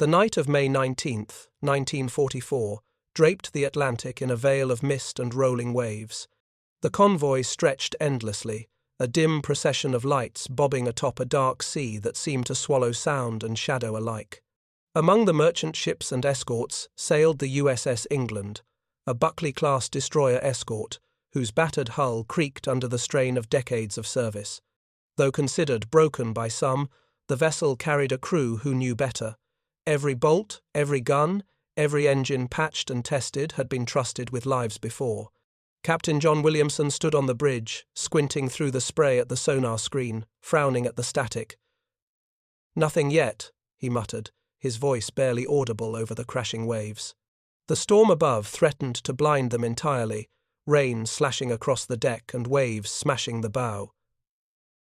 The night of May 19th, 1944, draped the Atlantic in a veil of mist and rolling waves. The convoy stretched endlessly, a dim procession of lights bobbing atop a dark sea that seemed to swallow sound and shadow alike. Among the merchant ships and escorts sailed the USS England, a Buckley-class destroyer escort, whose battered hull creaked under the strain of decades of service. Though considered broken by some, the vessel carried a crew who knew better. Every bolt, every gun, every engine patched and tested had been trusted with lives before. Captain John Williamson stood on the bridge, squinting through the spray at the sonar screen, frowning at the static. "Nothing yet," he muttered, his voice barely audible over the crashing waves. The storm above threatened to blind them entirely, rain slashing across the deck and waves smashing the bow.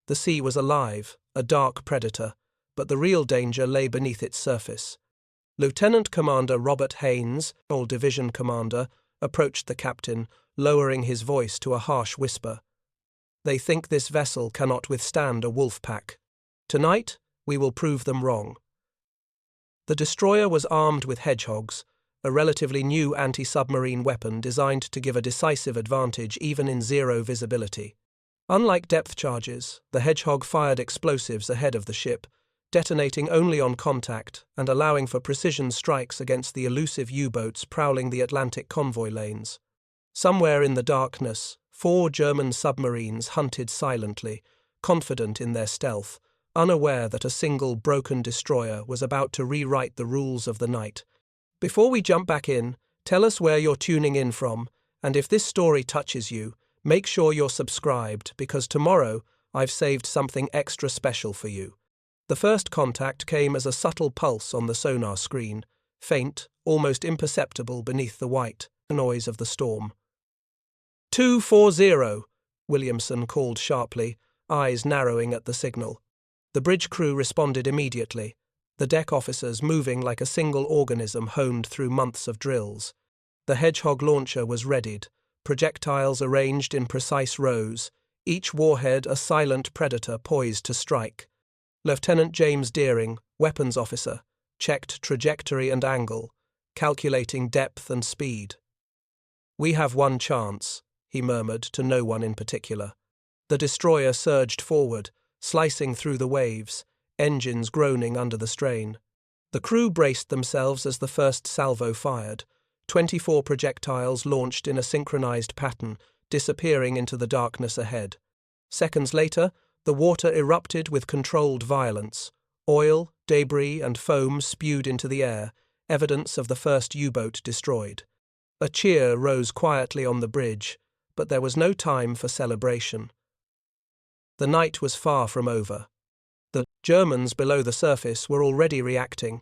The sea was alive, a dark predator, but the real danger lay beneath its surface. Lieutenant Commander Robert Haynes, old division commander, approached the captain, lowering his voice to a harsh whisper. "They think this vessel cannot withstand a wolf pack. Tonight, we will prove them wrong." The destroyer was armed with Hedgehogs, a relatively new anti-submarine weapon designed to give a decisive advantage even in zero visibility. Unlike depth charges, the Hedgehog fired explosives ahead of the ship, detonating only on contact and allowing for precision strikes against the elusive U-boats prowling the Atlantic convoy lanes. Somewhere in the darkness, 4 German submarines hunted silently, confident in their stealth, unaware that a single broken destroyer was about to rewrite the rules of the night. Before we jump back in, tell us where you're tuning in from, and if this story touches you, make sure you're subscribed, because tomorrow I've saved something extra special for you. The first contact came as a subtle pulse on the sonar screen, faint, almost imperceptible beneath the white noise of the storm. 240, Williamson called sharply, eyes narrowing at the signal. The bridge crew responded immediately, the deck officers moving like a single organism honed through months of drills. The Hedgehog launcher was readied, projectiles arranged in precise rows, each warhead a silent predator poised to strike. Lieutenant James Deering, weapons officer, checked trajectory and angle, calculating depth and speed. "We have one chance," he murmured to no one in particular. The destroyer surged forward, slicing through the waves, engines groaning under the strain. The crew braced themselves as the first salvo fired, 24 projectiles launched in a synchronized pattern, disappearing into the darkness ahead. Seconds later, the water erupted with controlled violence. Oil, debris, and foam spewed into the air, evidence of the first U-boat destroyed. A cheer rose quietly on the bridge, but there was no time for celebration. The night was far from over. The Germans below the surface were already reacting.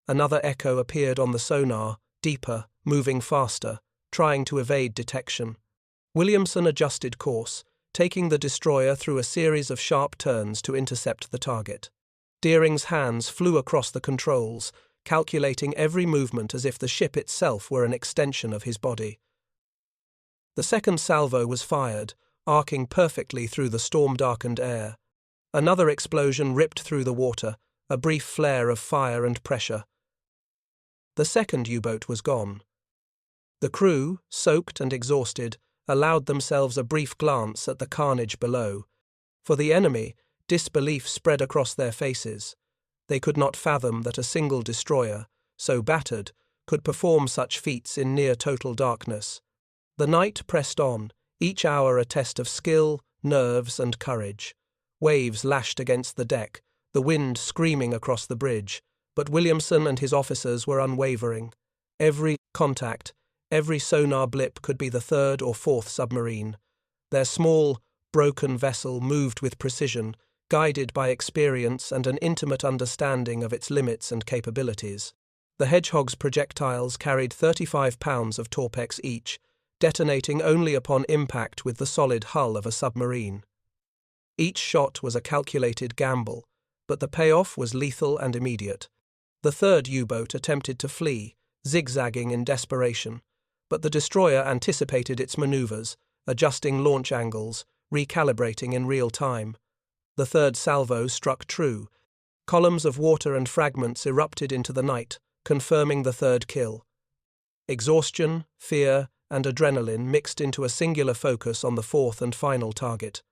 Another echo appeared on the sonar, deeper, moving faster, trying to evade detection. Williamson adjusted course, taking the destroyer through a series of sharp turns to intercept the target. Deering's hands flew across the controls, calculating every movement as if the ship itself were an extension of his body. The second salvo was fired, arcing perfectly through the storm-darkened air. Another explosion ripped through the water, a brief flare of fire and pressure. The second U-boat was gone. The crew, soaked and exhausted, allowed themselves a brief glance at the carnage below. For the enemy, disbelief spread across their faces. They could not fathom that a single destroyer, so battered, could perform such feats in near-total darkness. The night pressed on, each hour a test of skill, nerves, and courage. Waves lashed against the deck, the wind screaming across the bridge, but Williamson and his officers were unwavering. Every contact, every sonar blip could be the third or fourth submarine. Their small, broken vessel moved with precision, guided by experience and an intimate understanding of its limits and capabilities. The Hedgehog's projectiles carried 35 pounds of Torpex each, detonating only upon impact with the solid hull of a submarine. Each shot was a calculated gamble, but the payoff was lethal and immediate. The third U-boat attempted to flee, zigzagging in desperation, but the destroyer anticipated its maneuvers, adjusting launch angles, recalibrating in real time. The third salvo struck true, Columns of water and fragments erupted into the night, confirming the third kill. Exhaustion, fear, and adrenaline mixed into a singular focus on the fourth and final target.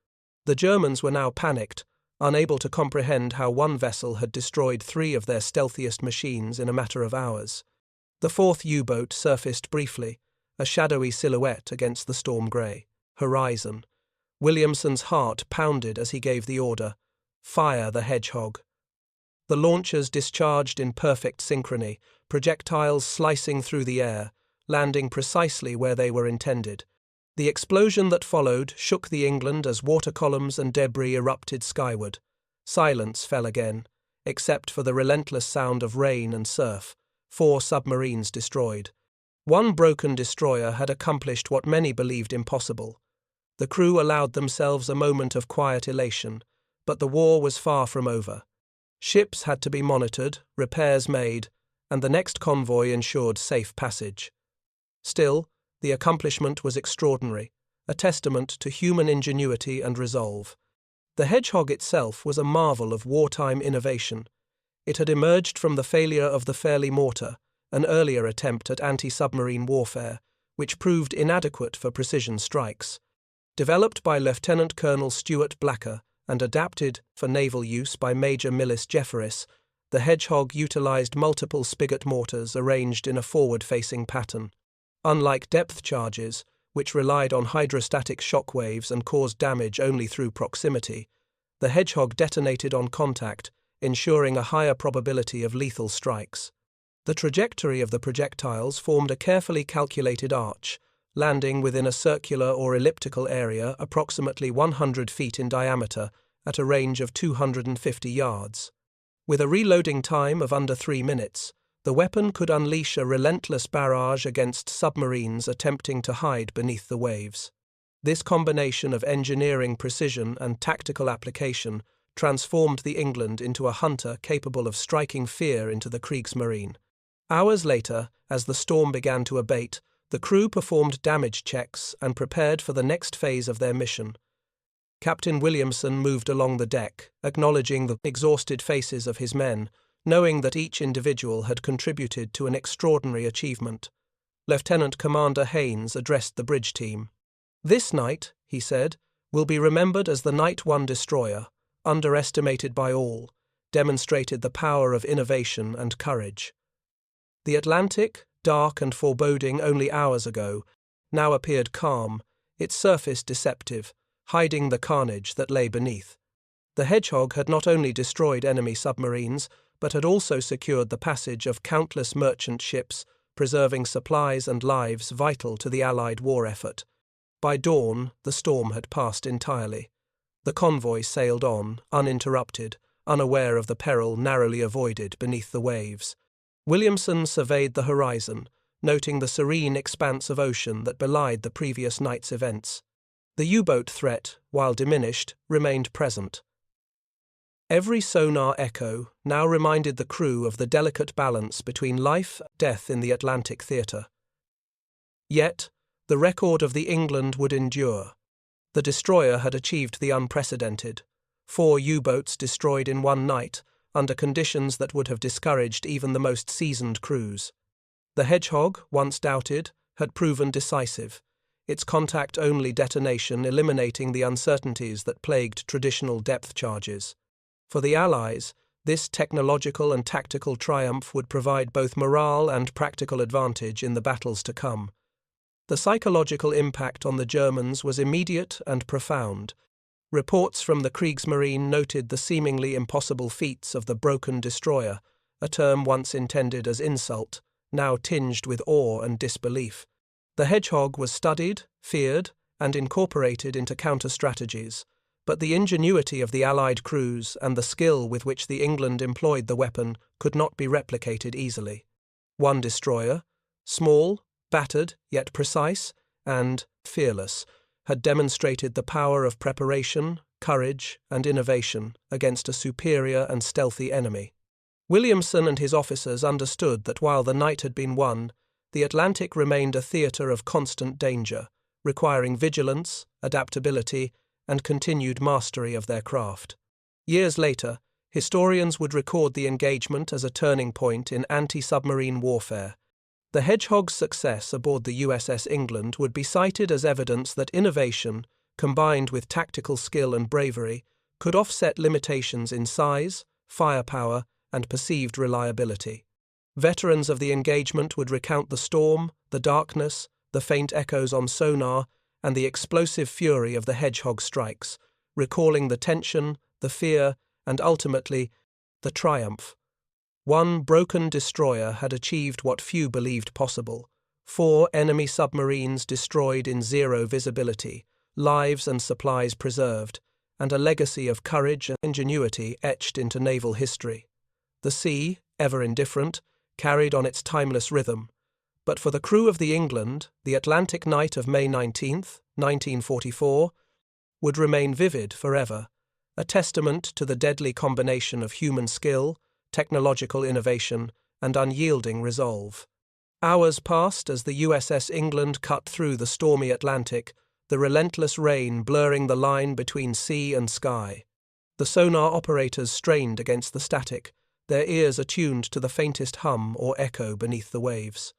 The Germans were now panicked, unable to comprehend how one vessel had destroyed 3 of their stealthiest machines in a matter of hours. The fourth U-boat surfaced briefly, a shadowy silhouette against the storm-grey horizon. Williamson's heart pounded as he gave the order, "Fire the Hedgehog." The launchers discharged in perfect synchrony, projectiles slicing through the air, landing precisely where they were intended. The explosion that followed shook the England as water columns and debris erupted skyward. Silence fell again, except for the relentless sound of rain and surf. 4 submarines destroyed. One broken destroyer had accomplished what many believed impossible. The crew allowed themselves a moment of quiet elation, but the war was far from over. Ships had to be monitored, repairs made, and the next convoy ensured safe passage. Still, the accomplishment was extraordinary, a testament to human ingenuity and resolve. The Hedgehog itself was a marvel of wartime innovation. It had emerged from the failure of the Fairley mortar, an earlier attempt at anti-submarine warfare, which proved inadequate for precision strikes. Developed by Lieutenant Colonel Stuart Blacker and adapted for naval use by Major Millis Jefferies, the Hedgehog utilized multiple spigot mortars arranged in a forward-facing pattern. Unlike depth charges, which relied on hydrostatic shock waves and caused damage only through proximity, the Hedgehog detonated on contact, ensuring a higher probability of lethal strikes. The trajectory of the projectiles formed a carefully calculated arch, landing within a circular or elliptical area approximately 100 feet in diameter at a range of 250 yards. With a reloading time of under 3 minutes, the weapon could unleash a relentless barrage against submarines attempting to hide beneath the waves. This combination of engineering precision and tactical application transformed the England into a hunter capable of striking fear into the Kriegsmarine. Hours later, as the storm began to abate, the crew performed damage checks and prepared for the next phase of their mission. Captain Williamson moved along the deck, acknowledging the exhausted faces of his men, knowing that each individual had contributed to an extraordinary achievement. Lieutenant Commander Haynes addressed the bridge team. "This night," he said, "will be remembered as the night one destroyer, underestimated by all, demonstrated the power of innovation and courage." The Atlantic, dark and foreboding only hours ago, now appeared calm, its surface deceptive, hiding the carnage that lay beneath. The Hedgehog had not only destroyed enemy submarines, but had also secured the passage of countless merchant ships, preserving supplies and lives vital to the Allied war effort. By dawn, the storm had passed entirely. The convoy sailed on, uninterrupted, unaware of the peril narrowly avoided beneath the waves. Williamson surveyed the horizon, noting the serene expanse of ocean that belied the previous night's events. The U-boat threat, while diminished, remained present. Every sonar echo now reminded the crew of the delicate balance between life and death in the Atlantic theatre. Yet, the record of the England would endure. The destroyer had achieved the unprecedented. 4 U-boats destroyed in one night, under conditions that would have discouraged even the most seasoned crews. The Hedgehog, once doubted, had proven decisive, its contact-only detonation eliminating the uncertainties that plagued traditional depth charges. For the Allies, this technological and tactical triumph would provide both morale and practical advantage in the battles to come. The psychological impact on the Germans was immediate and profound. Reports from the Kriegsmarine noted the seemingly impossible feats of the broken destroyer, a term once intended as insult, now tinged with awe and disbelief. The Hedgehog was studied, feared, and incorporated into counter-strategies, but the ingenuity of the Allied crews and the skill with which the England employed the weapon could not be replicated easily. One destroyer, small, battered, yet precise, and fearless, had demonstrated the power of preparation, courage, and innovation against a superior and stealthy enemy. Williamson and his officers understood that while the night had been won, the Atlantic remained a theatre of constant danger, requiring vigilance, adaptability, and continued mastery of their craft. Years later, Historians would record the engagement as a turning point in anti-submarine warfare. The Hedgehog's success aboard the USS England would be cited as evidence that innovation, combined with tactical skill and bravery, could offset limitations in size, firepower, and perceived reliability. Veterans of the engagement would recount the storm, the darkness, the faint echoes on sonar, and the explosive fury of the Hedgehog strikes, recalling the tension, the fear, and ultimately, the triumph. One broken destroyer had achieved what few believed possible. 4 enemy submarines destroyed in zero visibility, lives and supplies preserved, and a legacy of courage and ingenuity etched into naval history. The sea, ever indifferent, carried on its timeless rhythm. But for the crew of the England, the Atlantic night of May 19, 1944, would remain vivid forever, a testament to the deadly combination of human skill, technological innovation, and unyielding resolve. Hours passed as the USS England cut through the stormy Atlantic, the relentless rain blurring the line between sea and sky. The sonar operators strained against the static, their ears attuned to the faintest hum or echo beneath the waves.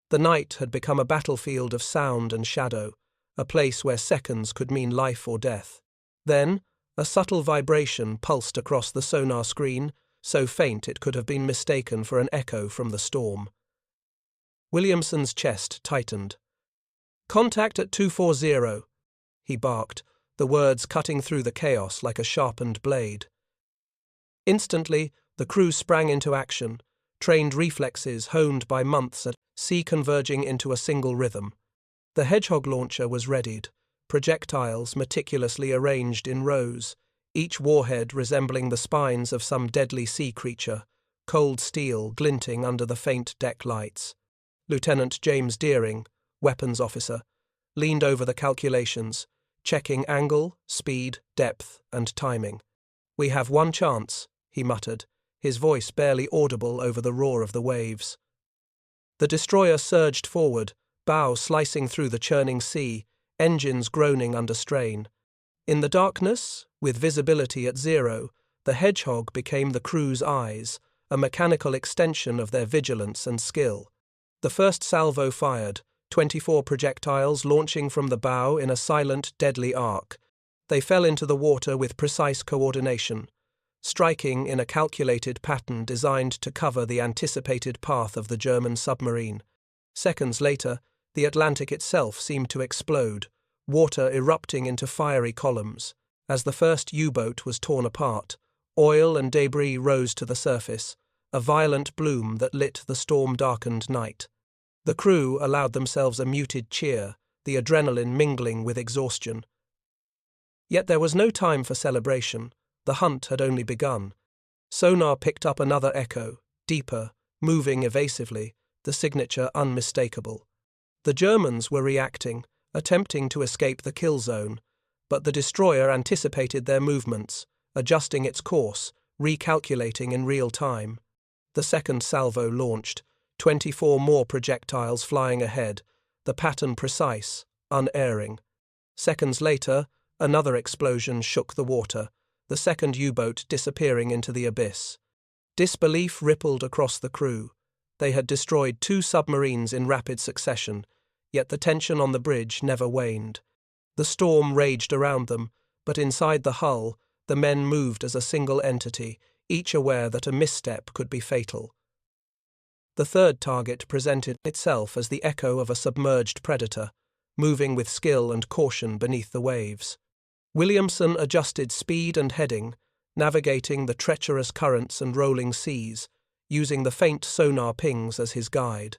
The night had become a battlefield of sound and shadow, a place where seconds could mean life or death. Then, a subtle vibration pulsed across the sonar screen, so faint it could have been mistaken for an echo from the storm. Williamson's chest tightened. "Contact at 240, he barked, the words cutting through the chaos like a sharpened blade. Instantly, the crew sprang into action, trained reflexes honed by months at sea converging into a single rhythm. The Hedgehog launcher was readied, projectiles meticulously arranged in rows, each warhead resembling the spines of some deadly sea creature, cold steel glinting under the faint deck lights. Lieutenant James Deering, weapons officer, leaned over the calculations, checking angle, speed, depth, and timing. "We have one chance," he muttered, his voice barely audible over the roar of the waves. The destroyer surged forward, bow slicing through the churning sea, engines groaning under strain. In the darkness, with visibility at zero, the Hedgehog became the crew's eyes, a mechanical extension of their vigilance and skill. The first salvo fired, 24 projectiles launching from the bow in a silent, deadly arc. They fell into the water with precise coordination, striking in a calculated pattern designed to cover the anticipated path of the German submarine. Seconds later, the Atlantic itself seemed to explode, water erupting into fiery columns. As the first U-boat was torn apart, oil and debris rose to the surface, a violent bloom that lit the storm-darkened night. The crew allowed themselves a muted cheer, the adrenaline mingling with exhaustion. Yet there was no time for celebration. The hunt had only begun. Sonar picked up another echo, deeper, moving evasively, the signature unmistakable. The Germans were reacting, attempting to escape the kill zone, but the destroyer anticipated their movements, adjusting its course, recalculating in real time. The second salvo launched, 24 more projectiles flying ahead, the pattern precise, unerring. Seconds later, another explosion shook the water, the second U-boat disappearing into the abyss. Disbelief rippled across the crew. They had destroyed 2 submarines in rapid succession, yet the tension on the bridge never waned. The storm raged around them, but inside the hull, the men moved as a single entity, each aware that a misstep could be fatal. The third target presented itself as the echo of a submerged predator, moving with skill and caution beneath the waves. Williamson adjusted speed and heading, navigating the treacherous currents and rolling seas, using the faint sonar pings as his guide.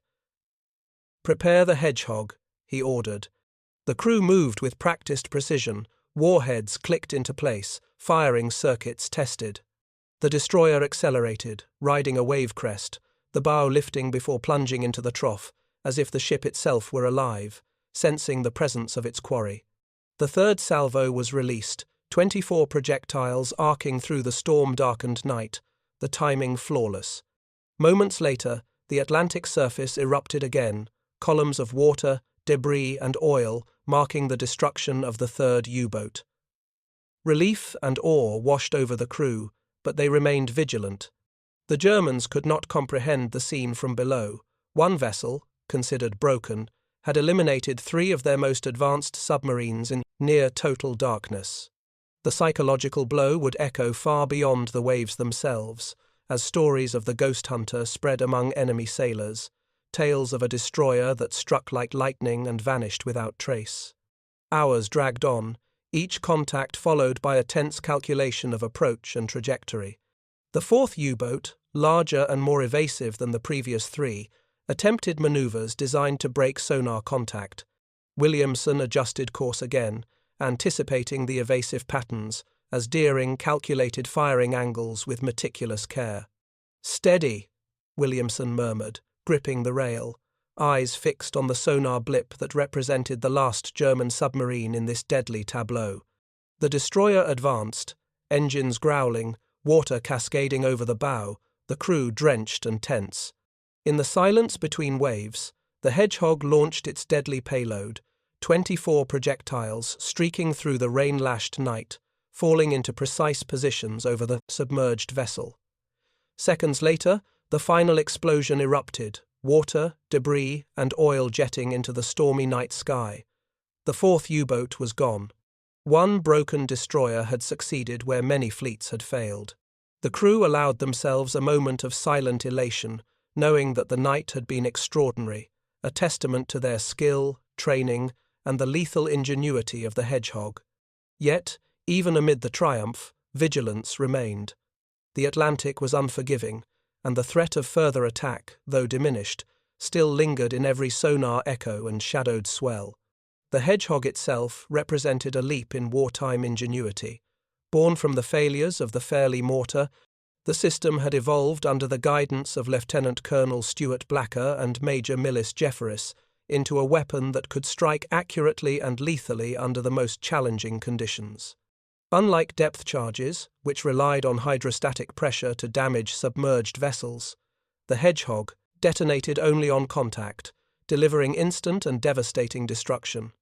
"Prepare the Hedgehog," he ordered. The crew moved with practiced precision, warheads clicked into place, firing circuits tested. The destroyer accelerated, riding a wave crest, the bow lifting before plunging into the trough, as if the ship itself were alive, sensing the presence of its quarry. The third salvo was released, 24 projectiles arcing through the storm-darkened night, the timing flawless. Moments later, the Atlantic surface erupted again, columns of water, debris, and oil marking the destruction of the third U-boat. Relief and awe washed over the crew, but they remained vigilant. The Germans could not comprehend the scene from below. One vessel, considered broken, had eliminated 3 of their most advanced submarines in near total darkness. The psychological blow would echo far beyond the waves themselves, as stories of the ghost hunter spread among enemy sailors, tales of a destroyer that struck like lightning and vanished without trace. Hours dragged on, each contact followed by a tense calculation of approach and trajectory. The 4th U-boat, larger and more evasive than the previous 3, attempted maneuvers designed to break sonar contact. Williamson adjusted course again, anticipating the evasive patterns, as Deering calculated firing angles with meticulous care. "Steady," Williamson murmured, gripping the rail, eyes fixed on the sonar blip that represented the last German submarine in this deadly tableau. The destroyer advanced, engines growling, water cascading over the bow, the crew drenched and tense. In the silence between waves, the Hedgehog launched its deadly payload, 24 projectiles streaking through the rain-lashed night, falling into precise positions over the submerged vessel. Seconds later, the final explosion erupted, water, debris, and oil jetting into the stormy night sky. The 4th U-boat was gone. One broken destroyer had succeeded where many fleets had failed. The crew allowed themselves a moment of silent elation, knowing that the night had been extraordinary, a testament to their skill, training, and the lethal ingenuity of the Hedgehog. Yet, even amid the triumph, vigilance remained. The Atlantic was unforgiving, and the threat of further attack, though diminished, still lingered in every sonar echo and shadowed swell. The Hedgehog itself represented a leap in wartime ingenuity. Born from the failures of the Fairley mortar, the system had evolved under the guidance of Lieutenant Colonel Stuart Blacker and Major Millis Jefferis into a weapon that could strike accurately and lethally under the most challenging conditions. Unlike depth charges, which relied on hydrostatic pressure to damage submerged vessels, the Hedgehog detonated only on contact, delivering instant and devastating destruction.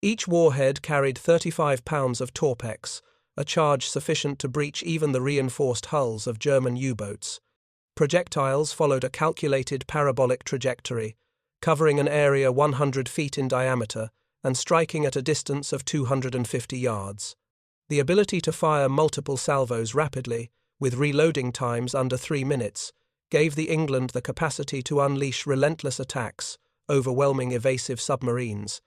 Each warhead carried 35 pounds of Torpex, a charge sufficient to breach even the reinforced hulls of German U-boats. Projectiles followed a calculated parabolic trajectory, covering an area 100 feet in diameter and striking at a distance of 250 yards. The ability to fire multiple salvos rapidly, with reloading times under 3 minutes, gave the England the capacity to unleash relentless attacks, overwhelming evasive submarines.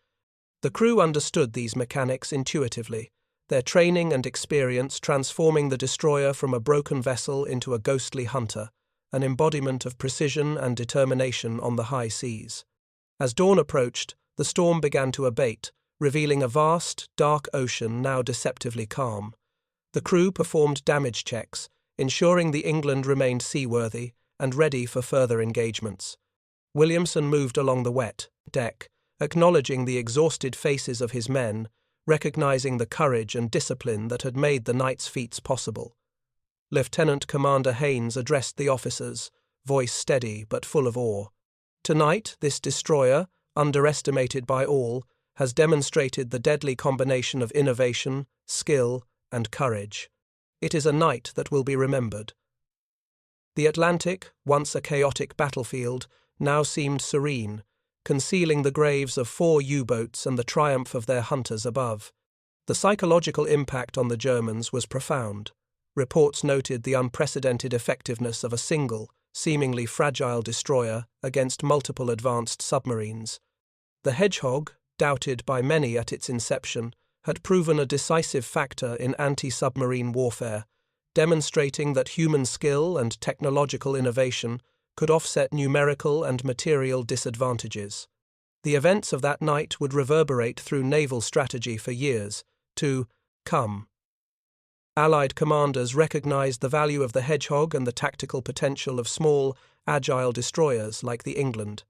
The crew understood these mechanics intuitively, their training and experience transforming the destroyer from a broken vessel into a ghostly hunter, an embodiment of precision and determination on the high seas. As dawn approached, the storm began to abate, revealing a vast, dark ocean now deceptively calm. The crew performed damage checks, ensuring the England remained seaworthy and ready for further engagements. Williamson moved along the wet deck, acknowledging the exhausted faces of his men, recognizing the courage and discipline that had made the night's feats possible. Lieutenant Commander Haynes addressed the officers, voice steady but full of awe. "Tonight, this destroyer, underestimated by all, has demonstrated the deadly combination of innovation, skill, and courage. It is a night that will be remembered." The Atlantic, once a chaotic battlefield, now seemed serene, concealing the graves of 4 U-boats and the triumph of their hunters above. The psychological impact on the Germans was profound. Reports noted the unprecedented effectiveness of a single, seemingly fragile destroyer against multiple advanced submarines. The Hedgehog, doubted by many at its inception, had proven a decisive factor in anti-submarine warfare, demonstrating that human skill and technological innovation could offset numerical and material disadvantages. The events of that night would reverberate through naval strategy for years to come. Allied commanders recognized the value of the Hedgehog and the tactical potential of small, agile destroyers like the England.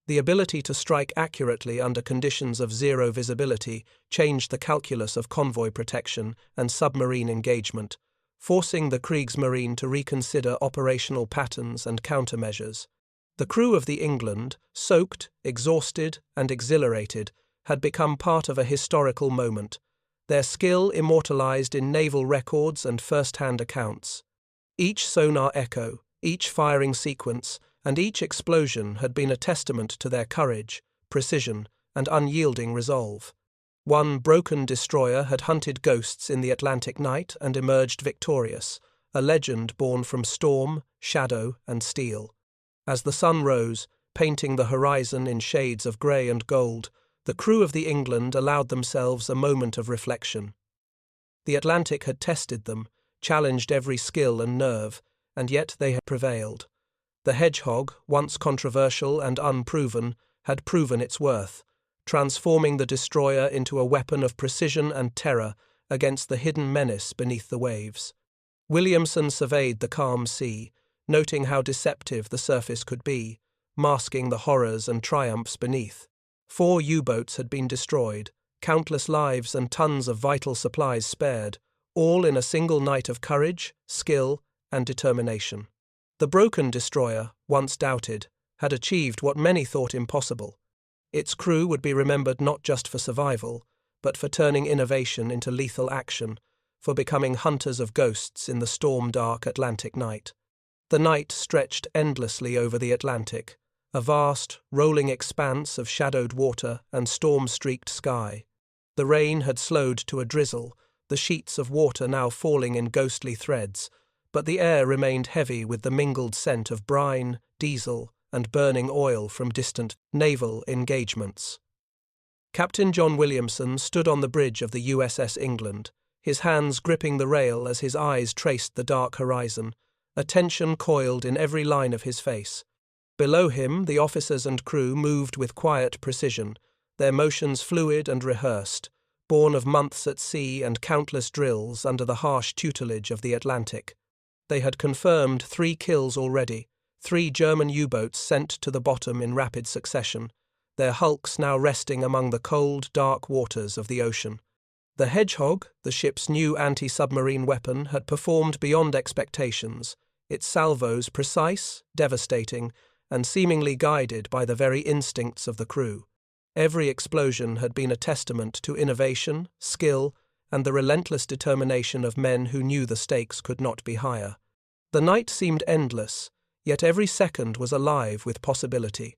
The ability to strike accurately under conditions of zero visibility changed the calculus of convoy protection and submarine engagement, forcing the Kriegsmarine to reconsider operational patterns and countermeasures. The crew of the England, soaked, exhausted, and exhilarated, had become part of a historical moment, their skill immortalized in naval records and first-hand accounts. Each sonar echo, each firing sequence, and each explosion had been a testament to their courage, precision, and unyielding resolve. One broken destroyer had hunted ghosts in the Atlantic night and emerged victorious, a legend born from storm, shadow, and steel. As the sun rose, painting the horizon in shades of grey and gold, the crew of the England allowed themselves a moment of reflection. The Atlantic had tested them, challenged every skill and nerve, and yet they had prevailed. The Hedgehog, once controversial and unproven, had proven its worth, transforming the destroyer into a weapon of precision and terror against the hidden menace beneath the waves. Williamson surveyed the calm sea, noting how deceptive the surface could be, masking the horrors and triumphs beneath. 4 U-boats had been destroyed, countless lives and tons of vital supplies spared, all in a single night of courage, skill, and determination. The broken destroyer, once doubted, had achieved what many thought impossible. Its crew would be remembered not just for survival, but for turning innovation into lethal action, for becoming hunters of ghosts in the storm-dark Atlantic night. The night stretched endlessly over the Atlantic, a vast, rolling expanse of shadowed water and storm-streaked sky. The rain had slowed to a drizzle, the sheets of water now falling in ghostly threads, but the air remained heavy with the mingled scent of brine, diesel, and burning oil from distant naval engagements. Captain John Williamson stood on the bridge of the USS England, his hands gripping the rail as his eyes traced the dark horizon, a tension coiled in every line of his face. Below him, the officers and crew moved with quiet precision, their motions fluid and rehearsed, born of months at sea and countless drills under the harsh tutelage of the Atlantic. They had confirmed 3 kills already, 3 German U-boats sent to the bottom in rapid succession, their hulks now resting among the cold, dark waters of the ocean. The Hedgehog, the ship's new anti-submarine weapon, had performed beyond expectations, its salvos precise, devastating, and seemingly guided by the very instincts of the crew. Every explosion had been a testament to innovation, skill, and the relentless determination of men who knew the stakes could not be higher. The night seemed endless, yet every second was alive with possibility.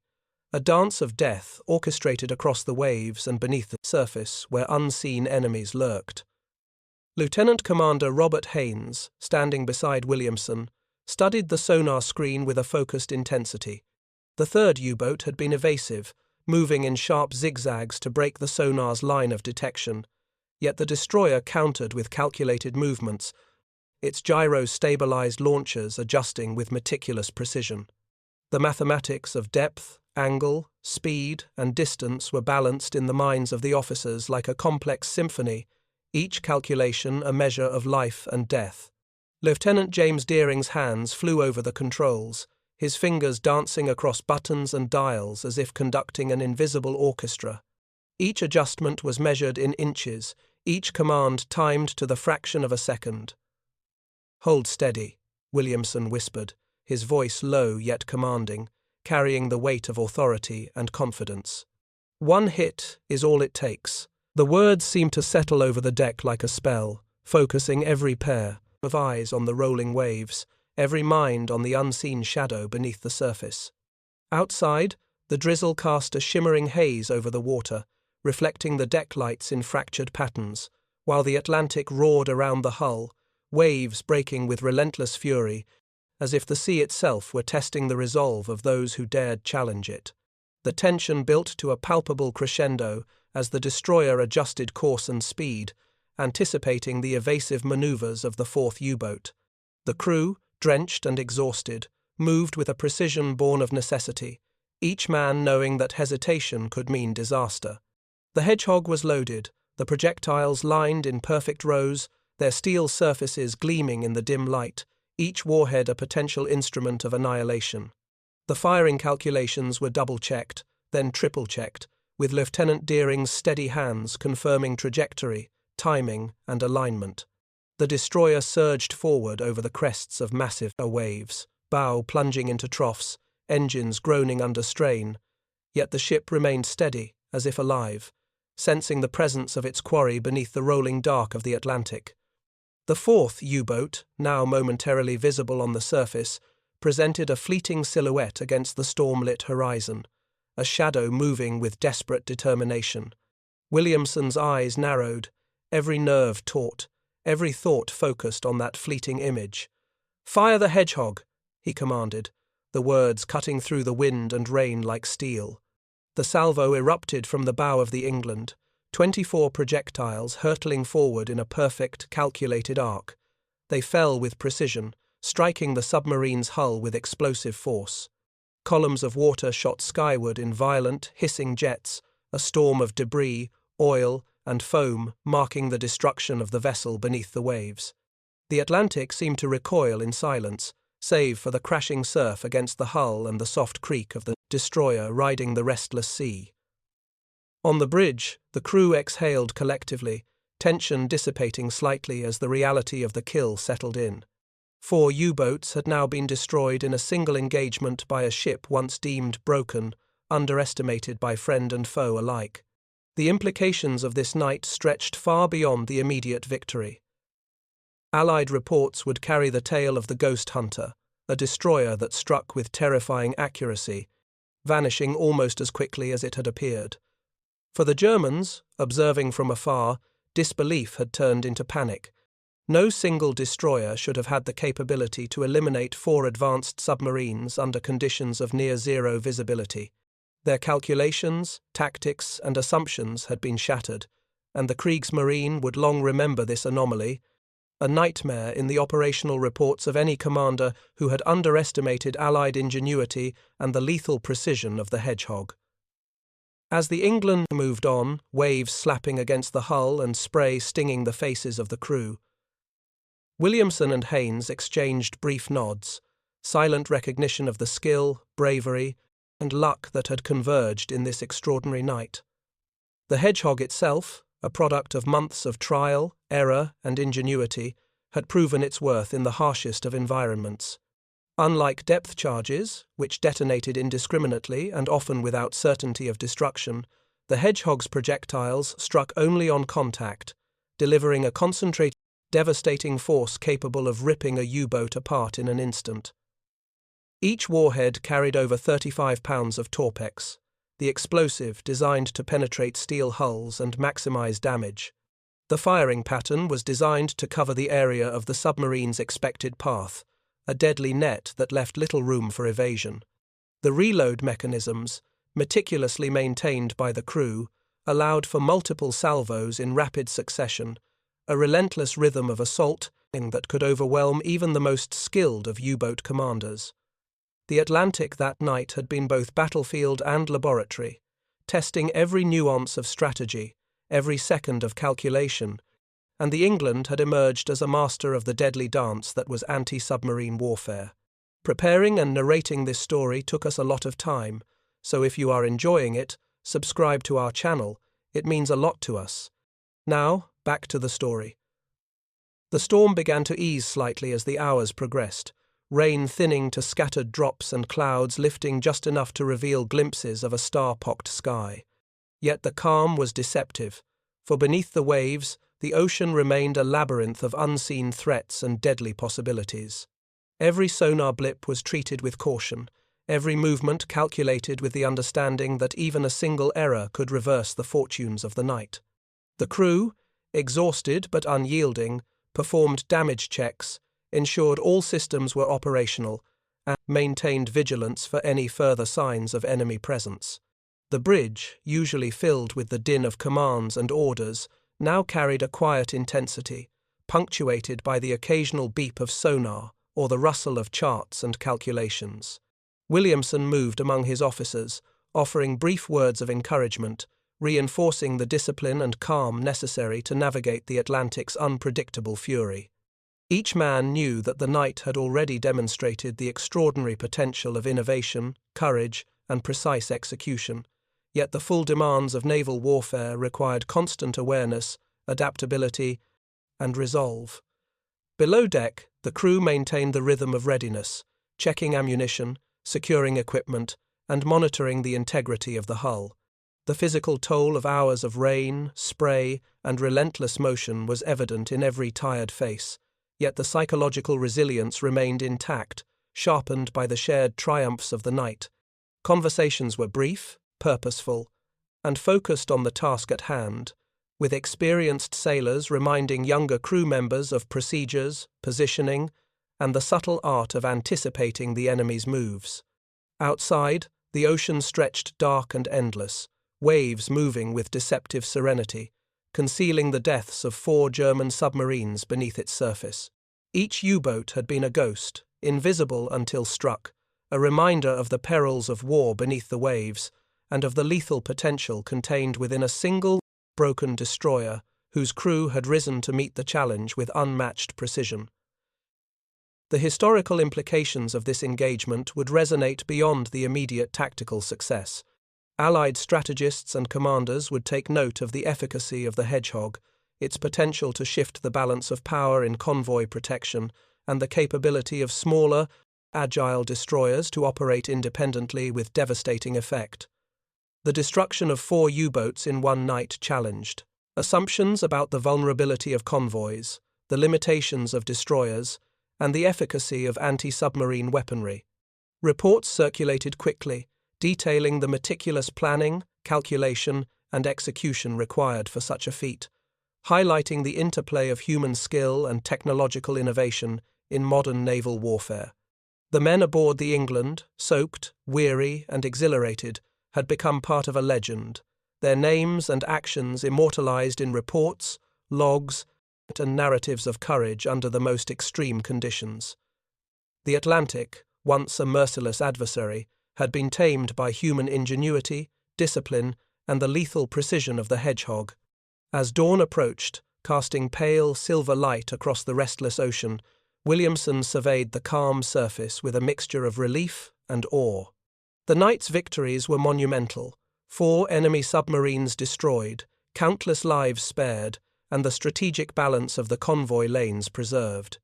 A dance of death orchestrated across the waves and beneath the surface where unseen enemies lurked. Lieutenant Commander Robert Haynes, standing beside Williamson, studied the sonar screen with a focused intensity. The 3rd U-boat had been evasive, moving in sharp zigzags to break the sonar's line of detection, yet the destroyer countered with calculated movements, its gyro-stabilized launchers adjusting with meticulous precision. The mathematics of depth, angle, speed, and distance were balanced in the minds of the officers like a complex symphony, each calculation a measure of life and death. Lieutenant James Deering's hands flew over the controls, his fingers dancing across buttons and dials as if conducting an invisible orchestra. Each adjustment was measured in inches, each command timed to the fraction of a second. "Hold steady," Williamson whispered, his voice low yet commanding, carrying the weight of authority and confidence. "1 hit is all it takes." The words seemed to settle over the deck like a spell, focusing every pair of eyes on the rolling waves, every mind on the unseen shadow beneath the surface. Outside, the drizzle cast a shimmering haze over the water, reflecting the deck lights in fractured patterns, while the Atlantic roared around the hull, waves breaking with relentless fury, as if the sea itself were testing the resolve of those who dared challenge it. The tension built to a palpable crescendo as the destroyer adjusted course and speed, anticipating the evasive maneuvers of the 4th U-boat. The crew, drenched and exhausted, moved with a precision born of necessity, each man knowing that hesitation could mean disaster. The Hedgehog was loaded, the projectiles lined in perfect rows, their steel surfaces gleaming in the dim light, each warhead a potential instrument of annihilation. The firing calculations were double-checked, then triple-checked, with Lieutenant Deering's steady hands confirming trajectory, timing, and alignment. The destroyer surged forward over the crests of massive waves, bow plunging into troughs, engines groaning under strain, yet the ship remained steady, as if alive, sensing the presence of its quarry beneath the rolling dark of the Atlantic. The fourth U-boat, now momentarily visible on the surface, presented a fleeting silhouette against the storm-lit horizon, a shadow moving with desperate determination. Williamson's eyes narrowed, every nerve taut, every thought focused on that fleeting image. "Fire the Hedgehog," he commanded, the words cutting through the wind and rain like steel. The salvo erupted from the bow of the England, 24 projectiles hurtling forward in a perfect, calculated arc. They fell with precision, striking the submarine's hull with explosive force. Columns of water shot skyward in violent, hissing jets, a storm of debris, oil, and foam marking the destruction of the vessel beneath the waves. The Atlantic seemed to recoil in silence, save for the crashing surf against the hull and the soft creak of the destroyer riding the restless sea. On the bridge, the crew exhaled collectively, tension dissipating slightly as the reality of the kill settled in. 4 U-boats had now been destroyed in a single engagement by a ship once deemed broken, underestimated by friend and foe alike. The implications of this night stretched far beyond the immediate victory. Allied reports would carry the tale of the Ghost Hunter, a destroyer that struck with terrifying accuracy, vanishing almost as quickly as it had appeared. For the Germans, observing from afar, disbelief had turned into panic. No single destroyer should have had the capability to eliminate 4 advanced submarines under conditions of near-zero visibility. Their calculations, tactics, and assumptions had been shattered, and the Kriegsmarine would long remember this anomaly, a nightmare in the operational reports of any commander who had underestimated Allied ingenuity and the lethal precision of the Hedgehog. As the England moved on, waves slapping against the hull and spray stinging the faces of the crew, Williamson and Haynes exchanged brief nods, silent recognition of the skill, bravery, and luck that had converged in this extraordinary night. The Hedgehog itself, a product of months of trial, error, and ingenuity, had proven its worth in the harshest of environments. Unlike depth charges, which detonated indiscriminately and often without certainty of destruction, the Hedgehog's projectiles struck only on contact, delivering a concentrated, devastating force capable of ripping a U-boat apart in an instant. Each warhead carried over 35 pounds of Torpex, the explosive designed to penetrate steel hulls and maximize damage. The firing pattern was designed to cover the area of the submarine's expected path, a deadly net that left little room for evasion. The reload mechanisms, meticulously maintained by the crew, allowed for multiple salvos in rapid succession, a relentless rhythm of assault that could overwhelm even the most skilled of U-boat commanders. The Atlantic that night had been both battlefield and laboratory, testing every nuance of strategy, every second of calculation, and the England had emerged as a master of the deadly dance that was anti-submarine warfare. Preparing and narrating this story took us a lot of time, so if you are enjoying it, subscribe to our channel. It means a lot to us. Now, back to the story. The storm began to ease slightly as the hours progressed, rain thinning to scattered drops and clouds lifting just enough to reveal glimpses of a star-pocked sky. Yet the calm was deceptive, for beneath the waves, the ocean remained a labyrinth of unseen threats and deadly possibilities. Every sonar blip was treated with caution, every movement calculated with the understanding that even a single error could reverse the fortunes of the night. The crew, exhausted but unyielding, performed damage checks, ensured all systems were operational, and maintained vigilance for any further signs of enemy presence. The bridge, usually filled with the din of commands and orders, now carried a quiet intensity, punctuated by the occasional beep of sonar or the rustle of charts and calculations. Williamson moved among his officers, offering brief words of encouragement, reinforcing the discipline and calm necessary to navigate the Atlantic's unpredictable fury. Each man knew that the night had already demonstrated the extraordinary potential of innovation, courage, and precise execution, yet the full demands of naval warfare required constant awareness, adaptability, and resolve. Below deck, the crew maintained the rhythm of readiness, checking ammunition, securing equipment, and monitoring the integrity of the hull. The physical toll of hours of rain, spray, and relentless motion was evident in every tired face, yet the psychological resilience remained intact, sharpened by the shared triumphs of the night. Conversations were brief, purposeful, and focused on the task at hand, with experienced sailors reminding younger crew members of procedures, positioning, and the subtle art of anticipating the enemy's moves. Outside, the ocean stretched dark and endless, waves moving with deceptive serenity, concealing the deaths of 4 German submarines beneath its surface. Each U-boat had been a ghost, invisible until struck, a reminder of the perils of war beneath the waves, and of the lethal potential contained within a single, broken destroyer whose crew had risen to meet the challenge with unmatched precision. The historical implications of this engagement would resonate beyond the immediate tactical success. Allied strategists and commanders would take note of the efficacy of the Hedgehog, its potential to shift the balance of power in convoy protection, and the capability of smaller, agile destroyers to operate independently with devastating effect. The destruction of 4 U-boats in one night challenged assumptions about the vulnerability of convoys, the limitations of destroyers, and the efficacy of anti-submarine weaponry. Reports circulated quickly, detailing the meticulous planning, calculation, and execution required for such a feat, highlighting the interplay of human skill and technological innovation in modern naval warfare. The men aboard the England, soaked, weary, and exhilarated, had become part of a legend, their names and actions immortalized in reports, logs, and narratives of courage under the most extreme conditions. The Atlantic, once a merciless adversary, had been tamed by human ingenuity, discipline, and the lethal precision of the Hedgehog. As dawn approached, casting pale silver light across the restless ocean, Williamson surveyed the calm surface with a mixture of relief and awe. The night's victories were monumental: 4 enemy submarines destroyed, countless lives spared, and the strategic balance of the convoy lanes preserved.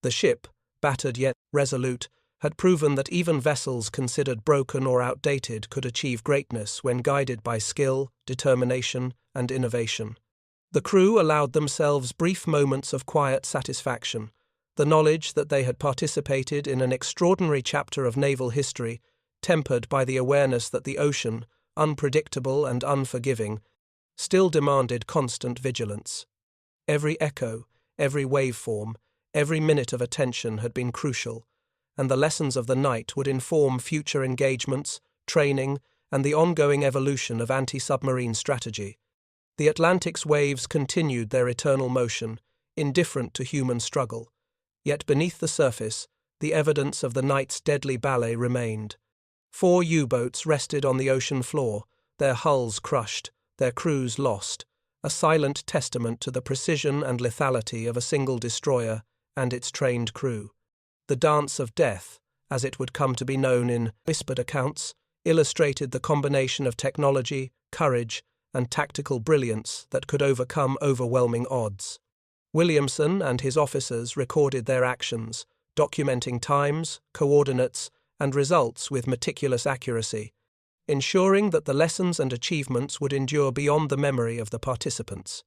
The ship, battered yet resolute, had proven that even vessels considered broken or outdated could achieve greatness when guided by skill, determination, and innovation. The crew allowed themselves brief moments of quiet satisfaction, the knowledge that they had participated in an extraordinary chapter of naval history, tempered by the awareness that the ocean, unpredictable and unforgiving, still demanded constant vigilance. Every echo, every waveform, every minute of attention had been crucial, and the lessons of the night would inform future engagements, training, and the ongoing evolution of anti-submarine strategy. The Atlantic's waves continued their eternal motion, indifferent to human struggle, yet beneath the surface, the evidence of the night's deadly ballet remained. 4 U-boats rested on the ocean floor, their hulls crushed, their crews lost, a silent testament to the precision and lethality of a single destroyer and its trained crew. The dance of death, as it would come to be known in whispered accounts, illustrated the combination of technology, courage, and tactical brilliance that could overcome overwhelming odds. Williamson and his officers recorded their actions, documenting times, coordinates, and results with meticulous accuracy, ensuring that the lessons and achievements would endure beyond the memory of the participants.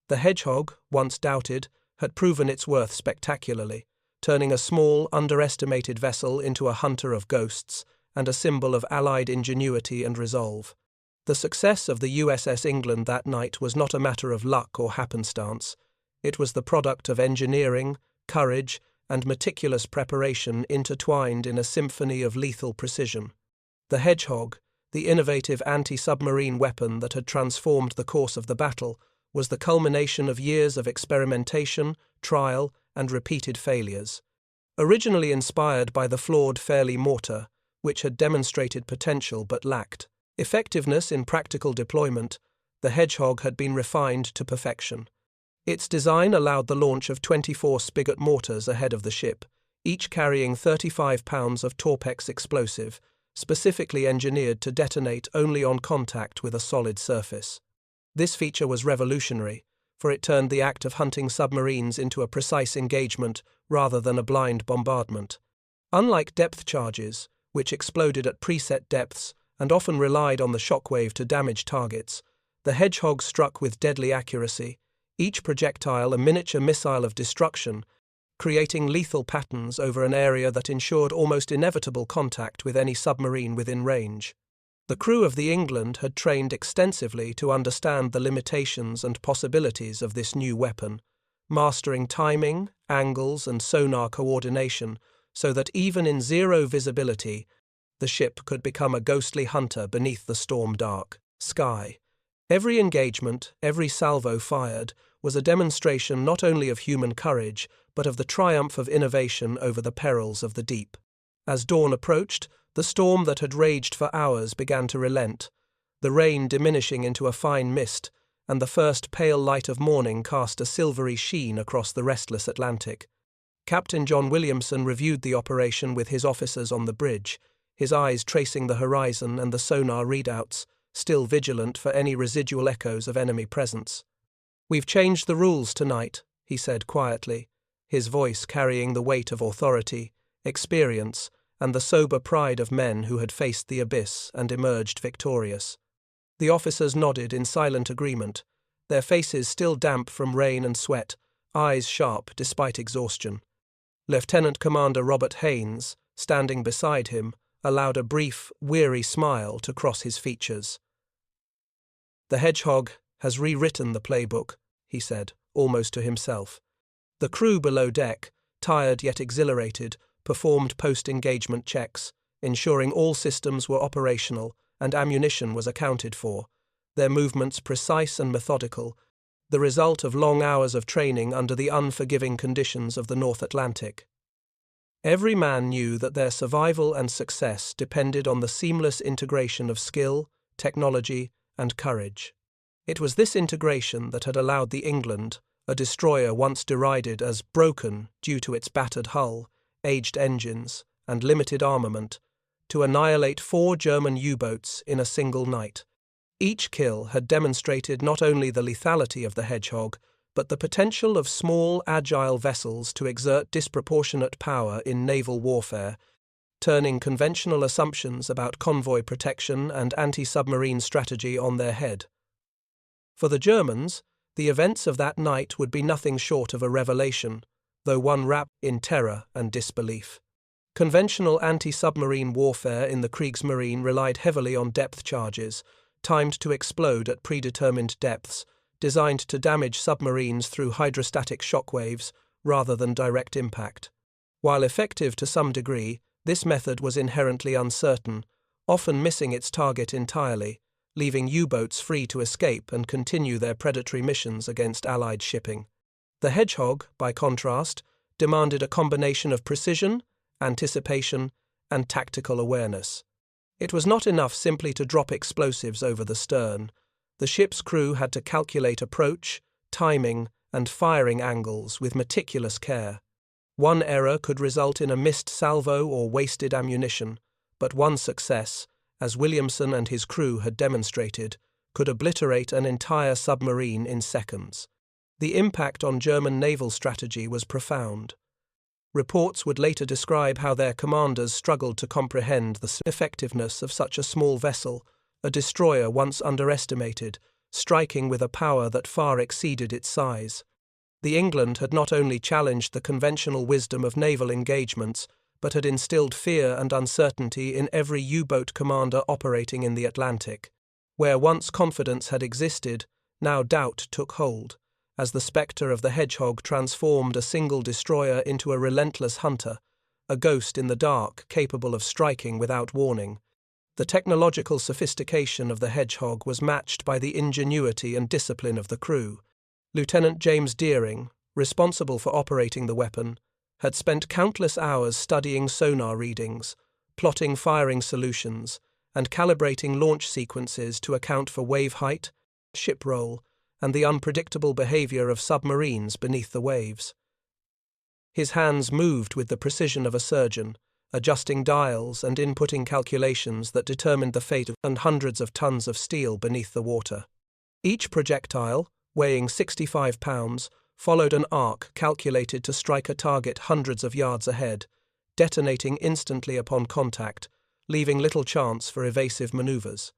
The Hedgehog, once doubted, had proven its worth spectacularly, turning a small, underestimated vessel into a hunter of ghosts and a symbol of Allied ingenuity and resolve. The success of the USS England that night was not a matter of luck or happenstance. It was the product of engineering, courage, and meticulous preparation intertwined in a symphony of lethal precision. The Hedgehog, the innovative anti-submarine weapon that had transformed the course of the battle, was the culmination of years of experimentation, trial, and repeated failures. Originally inspired by the flawed Fairley mortar, which had demonstrated potential but lacked effectiveness in practical deployment, the Hedgehog had been refined to perfection. Its design allowed the launch of 24 spigot mortars ahead of the ship, each carrying 35 pounds of Torpex explosive, specifically engineered to detonate only on contact with a solid surface. This feature was revolutionary, for it turned the act of hunting submarines into a precise engagement rather than a blind bombardment. Unlike depth charges, which exploded at preset depths and often relied on the shockwave to damage targets. The Hedgehog struck with deadly accuracy, each projectile a miniature missile of destruction, creating lethal patterns over an area that ensured almost inevitable contact with any submarine within range. The crew of the England had trained extensively to understand the limitations and possibilities of this new weapon, mastering timing, angles, and sonar coordination so that even in zero visibility, the ship could become a ghostly hunter beneath the storm-dark sky. Every engagement, every salvo fired, was a demonstration not only of human courage, but of the triumph of innovation over the perils of the deep. As dawn approached, the storm that had raged for hours began to relent, the rain diminishing into a fine mist, and the first pale light of morning cast a silvery sheen across the restless Atlantic. Captain John Williamson reviewed the operation with his officers on the bridge, his eyes tracing the horizon and the sonar readouts, still vigilant for any residual echoes of enemy presence. "We've changed the rules tonight," he said quietly, his voice carrying the weight of authority, experience, and the sober pride of men who had faced the abyss and emerged victorious. The officers nodded in silent agreement, their faces still damp from rain and sweat, eyes sharp despite exhaustion. Lieutenant Commander Robert Haynes, standing beside him, allowed a brief, weary smile to cross his features. "The Hedgehog has rewritten the playbook," he said, almost to himself. The crew below deck, tired yet exhilarated, performed post-engagement checks, ensuring all systems were operational and ammunition was accounted for, their movements precise and methodical, the result of long hours of training under the unforgiving conditions of the North Atlantic. Every man knew that their survival and success depended on the seamless integration of skill, technology, and courage. It was this integration that had allowed the England, a destroyer once derided as broken due to its battered hull, aged engines, and limited armament, to annihilate 4 German U-boats in a single night. Each kill had demonstrated not only the lethality of the Hedgehog, but the potential of small, agile vessels to exert disproportionate power in naval warfare, turning conventional assumptions about convoy protection and anti-submarine strategy on their head. For the Germans, the events of that night would be nothing short of a revelation, though one wrapped in terror and disbelief. Conventional anti-submarine warfare in the Kriegsmarine relied heavily on depth charges, timed to explode at predetermined depths, designed to damage submarines through hydrostatic shockwaves rather than direct impact. While effective to some degree, this method was inherently uncertain, often missing its target entirely, leaving U-boats free to escape and continue their predatory missions against Allied shipping. The Hedgehog, by contrast, demanded a combination of precision, anticipation, and tactical awareness. It was not enough simply to drop explosives over the stern. The ship's crew had to calculate approach, timing, and firing angles with meticulous care. One error could result in a missed salvo or wasted ammunition, but one success, as Williamson and his crew had demonstrated, could obliterate an entire submarine in seconds. The impact on German naval strategy was profound. Reports would later describe how their commanders struggled to comprehend the effectiveness of such a small vessel, a destroyer once underestimated, striking with a power that far exceeded its size. The England had not only challenged the conventional wisdom of naval engagements, but had instilled fear and uncertainty in every U-boat commander operating in the Atlantic. Where once confidence had existed, now doubt took hold, as the spectre of the Hedgehog transformed a single destroyer into a relentless hunter, a ghost in the dark capable of striking without warning. The technological sophistication of the Hedgehog was matched by the ingenuity and discipline of the crew. Lieutenant James Deering, responsible for operating the weapon, had spent countless hours studying sonar readings, plotting firing solutions, and calibrating launch sequences to account for wave height, ship roll, and the unpredictable behavior of submarines beneath the waves. His hands moved with the precision of a surgeon, adjusting dials and inputting calculations that determined the fate of hundreds of tons of steel beneath the water. Each projectile, weighing 65 pounds, followed an arc calculated to strike a target hundreds of yards ahead, detonating instantly upon contact, leaving little chance for evasive maneuvers.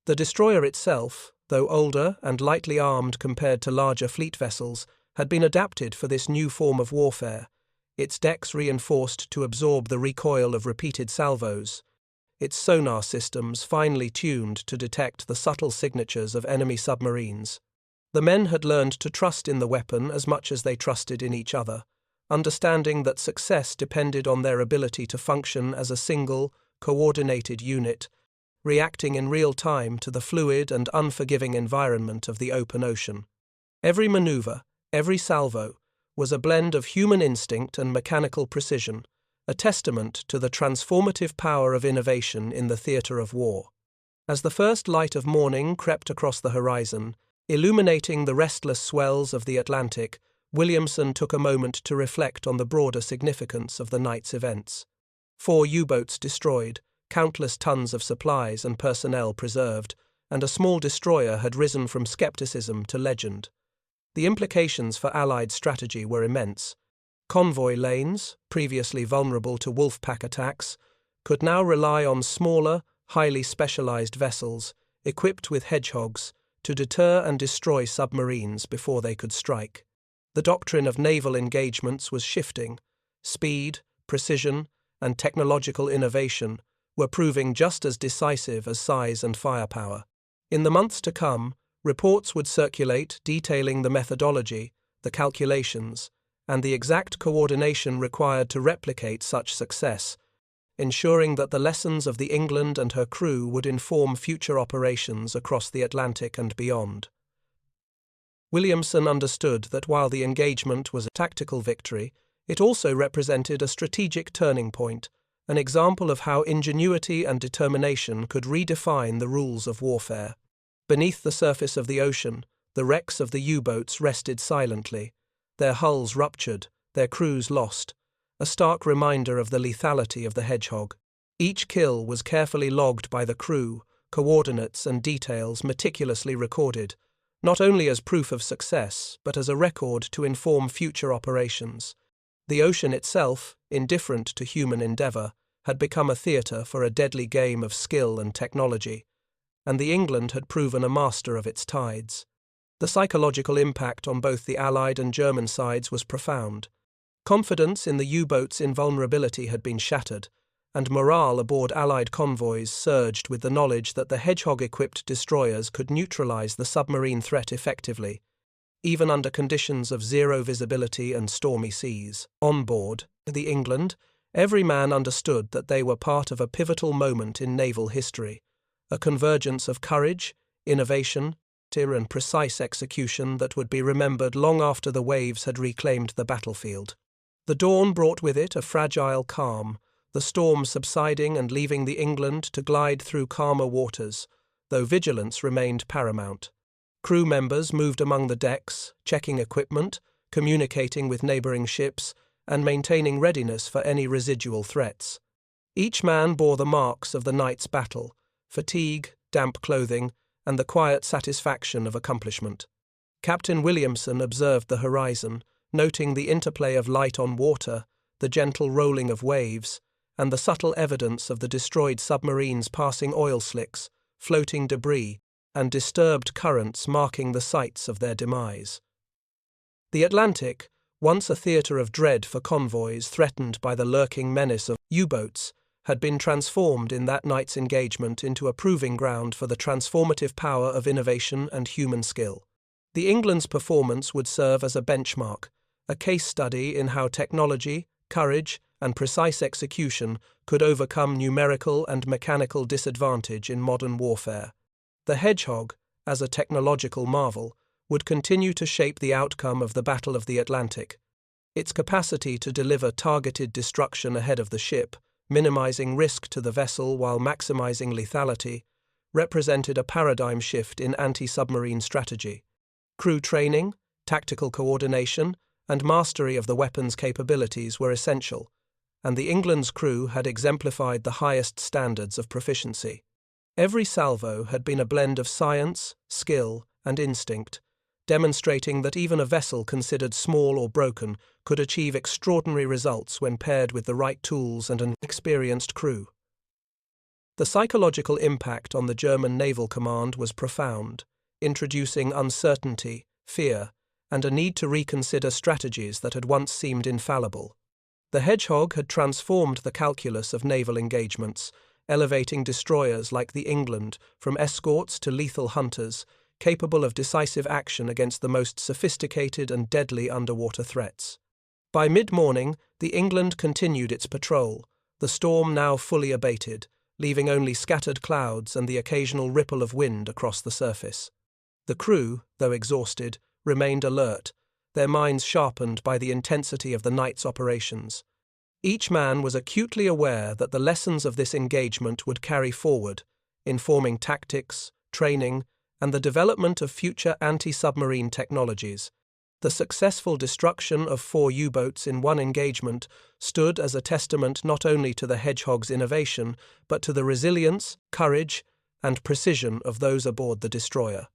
The destroyer itself, though older and lightly armed compared to larger fleet vessels, had been adapted for this new form of warfare, its decks reinforced to absorb the recoil of repeated salvos, its sonar systems finely tuned to detect the subtle signatures of enemy submarines. The men had learned to trust in the weapon as much as they trusted in each other, understanding that success depended on their ability to function as a single, coordinated unit, reacting in real time to the fluid and unforgiving environment of the open ocean. Every maneuver, every salvo, was a blend of human instinct and mechanical precision, a testament to the transformative power of innovation in the theatre of war. As the first light of morning crept across the horizon, illuminating the restless swells of the Atlantic, Williamson took a moment to reflect on the broader significance of the night's events. 4 U-boats destroyed, countless tons of supplies and personnel preserved, and a small destroyer had risen from skepticism to legend. The implications for Allied strategy were immense. Convoy lanes, previously vulnerable to wolf-pack attacks, could now rely on smaller, highly specialized vessels, equipped with hedgehogs, to deter and destroy submarines before they could strike. The doctrine of naval engagements was shifting. Speed, precision, and technological innovation were proving just as decisive as size and firepower. In the months to come, reports would circulate detailing the methodology, the calculations, and the exact coordination required to replicate such success, ensuring that the lessons of the England and her crew would inform future operations across the Atlantic and beyond. Williamson understood that while the engagement was a tactical victory, it also represented a strategic turning point, an example of how ingenuity and determination could redefine the rules of warfare. Beneath the surface of the ocean, the wrecks of the U-boats rested silently, their hulls ruptured, their crews lost, a stark reminder of the lethality of the Hedgehog. Each kill was carefully logged by the crew, coordinates and details meticulously recorded, not only as proof of success, but as a record to inform future operations. The ocean itself, indifferent to human endeavour, had become a theatre for a deadly game of skill and technology, and the England had proven a master of its tides. The psychological impact on both the Allied and German sides was profound. Confidence in the U-boats' invulnerability had been shattered, and morale aboard Allied convoys surged with the knowledge that the Hedgehog-equipped destroyers could neutralize the submarine threat effectively, even under conditions of zero visibility and stormy seas. On board the England, every man understood that they were part of a pivotal moment in naval history, a convergence of courage, innovation, and precise execution that would be remembered long after the waves had reclaimed the battlefield. The dawn brought with it a fragile calm, the storm subsiding and leaving the England to glide through calmer waters, though vigilance remained paramount. Crew members moved among the decks, checking equipment, communicating with neighbouring ships, and maintaining readiness for any residual threats. Each man bore the marks of the night's battle, fatigue, damp clothing, and the quiet satisfaction of accomplishment. Captain Williamson observed the horizon, noting the interplay of light on water, the gentle rolling of waves, and the subtle evidence of the destroyed submarines passing oil slicks, floating debris, and disturbed currents marking the sites of their demise. The Atlantic, once a theatre of dread for convoys threatened by the lurking menace of U-boats, had been transformed in that night's engagement into a proving ground for the transformative power of innovation and human skill. The England's performance would serve as a benchmark, a case study in how technology, courage, and precise execution could overcome numerical and mechanical disadvantage in modern warfare. The Hedgehog, as a technological marvel, would continue to shape the outcome of the Battle of the Atlantic. Its capacity to deliver targeted destruction ahead of the ship, minimizing risk to the vessel while maximizing lethality, represented a paradigm shift in anti-submarine strategy. Crew training, tactical coordination, and mastery of the weapon's capabilities were essential, and the England's crew had exemplified the highest standards of proficiency. Every salvo had been a blend of science, skill, and instinct, demonstrating that even a vessel considered small or broken could achieve extraordinary results when paired with the right tools and an experienced crew. The psychological impact on the German Naval Command was profound, introducing uncertainty, fear, and a need to reconsider strategies that had once seemed infallible. The Hedgehog had transformed the calculus of naval engagements, elevating destroyers like the England from escorts to lethal hunters, capable of decisive action against the most sophisticated and deadly underwater threats. By mid-morning, the England continued its patrol, the storm now fully abated, leaving only scattered clouds and the occasional ripple of wind across the surface. The crew, though exhausted, remained alert, their minds sharpened by the intensity of the night's operations. Each man was acutely aware that the lessons of this engagement would carry forward, informing tactics, training, and the development of future anti-submarine technologies. The successful destruction of 4 U-boats in one engagement stood as a testament not only to the Hedgehog's innovation, but to the resilience, courage, and precision of those aboard the destroyer.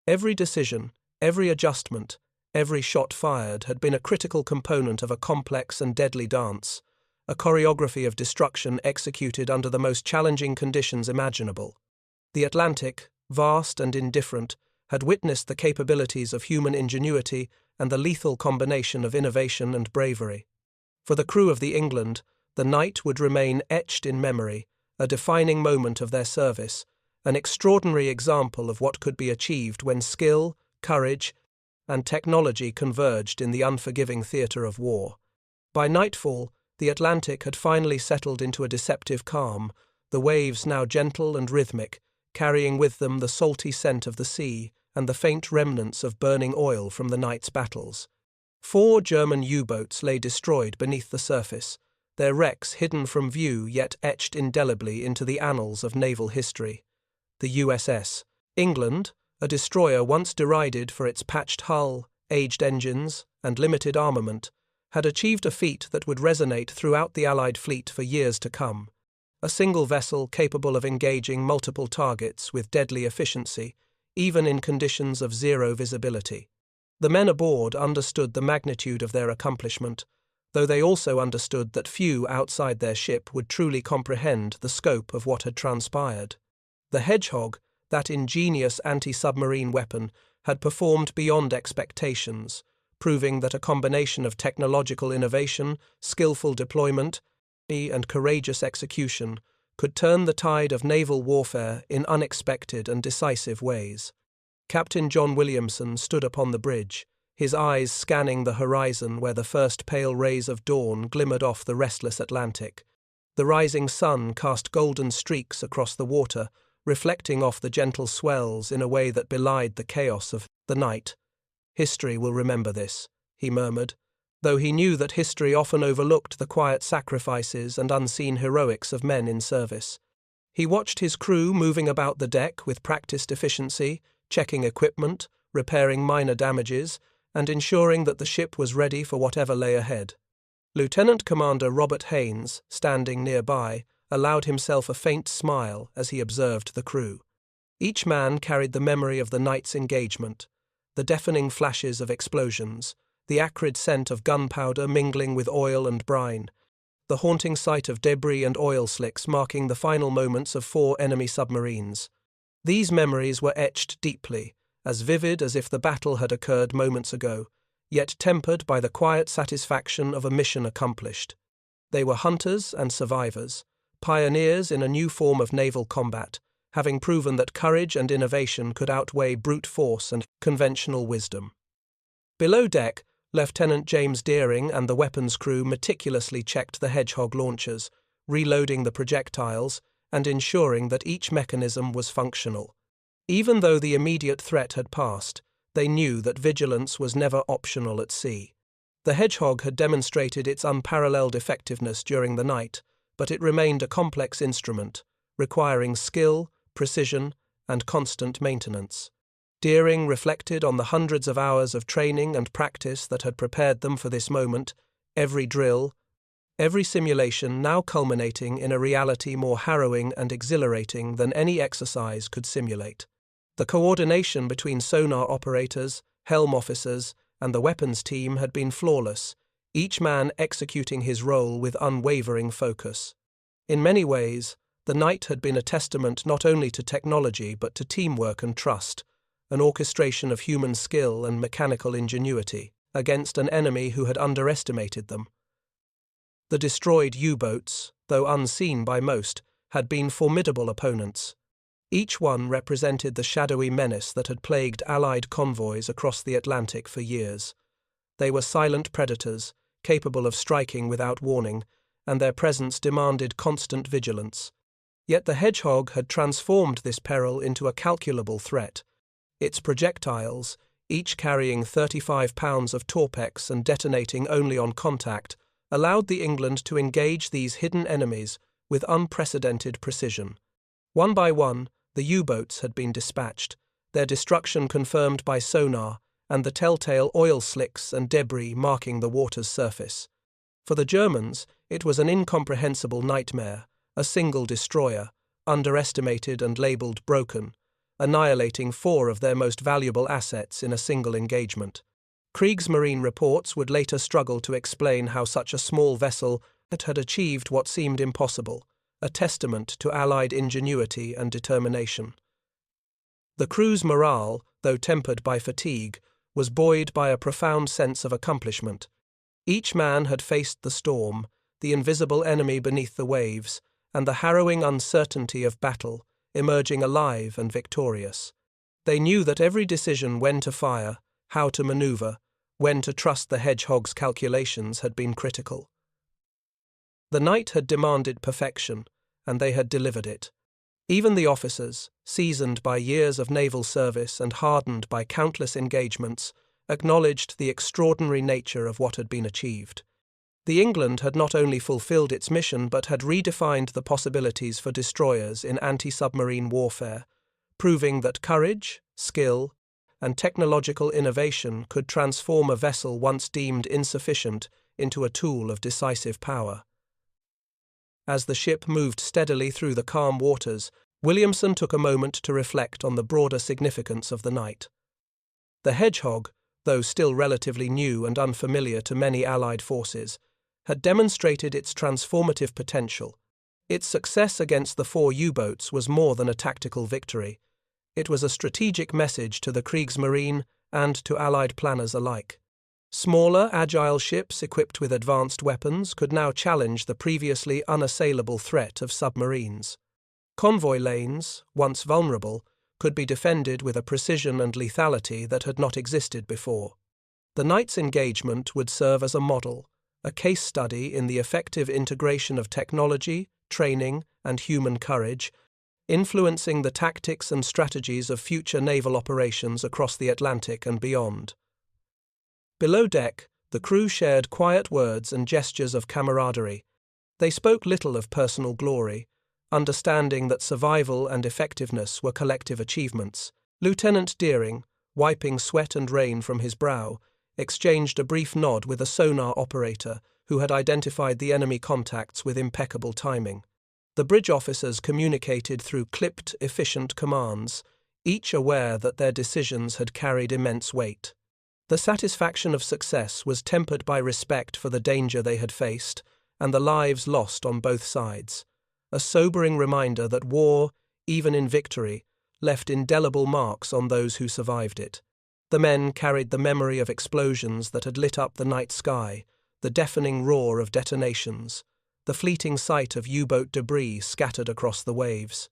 Every decision, every adjustment, every shot fired had been a critical component of a complex and deadly dance, a choreography of destruction executed under the most challenging conditions imaginable. The Atlantic, vast and indifferent, had witnessed the capabilities of human ingenuity and the lethal combination of innovation and bravery. For the crew of the England, the night would remain etched in memory, a defining moment of their service, an extraordinary example of what could be achieved when skill, courage, and technology converged in the unforgiving theatre of war. By nightfall, the Atlantic had finally settled into a deceptive calm, the waves now gentle and rhythmic, carrying with them the salty scent of the sea and the faint remnants of burning oil from the night's battles. 4 German U-boats lay destroyed beneath the surface, their wrecks hidden from view yet etched indelibly into the annals of naval history. The USS England, a destroyer once derided for its patched hull, aged engines, and limited armament, had achieved a feat that would resonate throughout the Allied fleet for years to come. A single vessel capable of engaging multiple targets with deadly efficiency, even in conditions of zero visibility. The men aboard understood the magnitude of their accomplishment, though they also understood that few outside their ship would truly comprehend the scope of what had transpired. The Hedgehog, that ingenious anti-submarine weapon, had performed beyond expectations, proving that a combination of technological innovation, skillful deployment, and courageous execution could turn the tide of naval warfare in unexpected and decisive ways. Captain John Williamson stood upon the bridge, his eyes scanning the horizon where the first pale rays of dawn glimmered off the restless Atlantic. The rising sun cast golden streaks across the water, reflecting off the gentle swells in a way that belied the chaos of the night. "History will remember this," he murmured, though he knew that history often overlooked the quiet sacrifices and unseen heroics of men in service. He watched his crew moving about the deck with practiced efficiency, checking equipment, repairing minor damages, and ensuring that the ship was ready for whatever lay ahead. Lieutenant Commander Robert Haynes, standing nearby, allowed himself a faint smile as he observed the crew. Each man carried the memory of the night's engagement, the deafening flashes of explosions, the acrid scent of gunpowder mingling with oil and brine, the haunting sight of debris and oil slicks marking the final moments of 4 enemy submarines. These memories were etched deeply, as vivid as if the battle had occurred moments ago, yet tempered by the quiet satisfaction of a mission accomplished. They were hunters and survivors, pioneers in a new form of naval combat, having proven that courage and innovation could outweigh brute force and conventional wisdom. Below deck, Lieutenant James Deering and the weapons crew meticulously checked the Hedgehog launchers, reloading the projectiles and ensuring that each mechanism was functional. Even though the immediate threat had passed, they knew that vigilance was never optional at sea. The Hedgehog had demonstrated its unparalleled effectiveness during the night, but it remained a complex instrument, requiring skill, precision, and constant maintenance. Deering reflected on the hundreds of hours of training and practice that had prepared them for this moment, every drill, every simulation now culminating in a reality more harrowing and exhilarating than any exercise could simulate. The coordination between sonar operators, helm officers, and the weapons team had been flawless, each man executing his role with unwavering focus. In many ways, The night had been a testament not only to technology but to teamwork and trust, an orchestration of human skill and mechanical ingenuity against an enemy who had underestimated them. The destroyed U-boats, though unseen by most, had been formidable opponents. Each one represented the shadowy menace that had plagued Allied convoys across the Atlantic for years. They were silent predators, capable of striking without warning, and their presence demanded constant vigilance. Yet the Hedgehog had transformed this peril into a calculable threat. Its projectiles, each carrying 35 pounds of torpex and detonating only on contact, allowed the England to engage these hidden enemies with unprecedented precision. One by one, the U-boats had been dispatched, their destruction confirmed by sonar and the telltale oil slicks and debris marking the water's surface. For the Germans, it was an incomprehensible nightmare, a single destroyer, underestimated and labelled broken, annihilating 4 of their most valuable assets in a single engagement. Kriegsmarine reports would later struggle to explain how such a small vessel had achieved what seemed impossible, a testament to Allied ingenuity and determination. The crew's morale, though tempered by fatigue, was buoyed by a profound sense of accomplishment. Each man had faced the storm, the invisible enemy beneath the waves, and the harrowing uncertainty of battle, emerging alive and victorious. They knew that every decision when to fire, how to maneuver, when to trust the Hedgehog's calculations had been critical. The night had demanded perfection, and they had delivered it. Even the officers, seasoned by years of naval service and hardened by countless engagements, acknowledged the extraordinary nature of what had been achieved. The England had not only fulfilled its mission but had redefined the possibilities for destroyers in anti-submarine warfare, proving that courage, skill, and technological innovation could transform a vessel once deemed insufficient into a tool of decisive power. As the ship moved steadily through the calm waters, Williamson took a moment to reflect on the broader significance of the night. The Hedgehog, though still relatively new and unfamiliar to many Allied forces, had demonstrated its transformative potential. Its success against the 4 U-boats was more than a tactical victory. It was a strategic message to the Kriegsmarine and to Allied planners alike. Smaller, agile ships equipped with advanced weapons could now challenge the previously unassailable threat of submarines. Convoy lanes, once vulnerable, could be defended with a precision and lethality that had not existed before. The night's engagement would serve as a model, a case study in the effective integration of technology, training, and human courage, influencing the tactics and strategies of future naval operations across the Atlantic and beyond. Below deck, the crew shared quiet words and gestures of camaraderie. They spoke little of personal glory, understanding that survival and effectiveness were collective achievements. Lieutenant Deering, wiping sweat and rain from his brow, exchanged a brief nod with a sonar operator who had identified the enemy contacts with impeccable timing. The bridge officers communicated through clipped, efficient commands, each aware that their decisions had carried immense weight. The satisfaction of success was tempered by respect for the danger they had faced and the lives lost on both sides, a sobering reminder that war, even in victory, left indelible marks on those who survived it. The men carried the memory of explosions that had lit up the night sky, the deafening roar of detonations, the fleeting sight of U-boat debris scattered across the waves.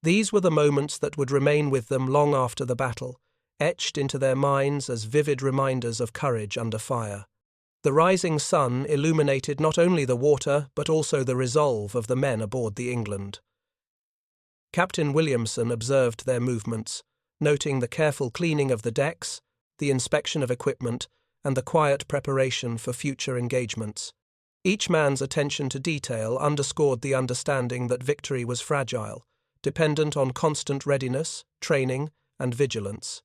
These were the moments that would remain with them long after the battle, etched into their minds as vivid reminders of courage under fire. The rising sun illuminated not only the water but also the resolve of the men aboard the England. Captain Williamson observed their movements, noting the careful cleaning of the decks, the inspection of equipment, and the quiet preparation for future engagements. Each man's attention to detail underscored the understanding that victory was fragile, dependent on constant readiness, training, and vigilance.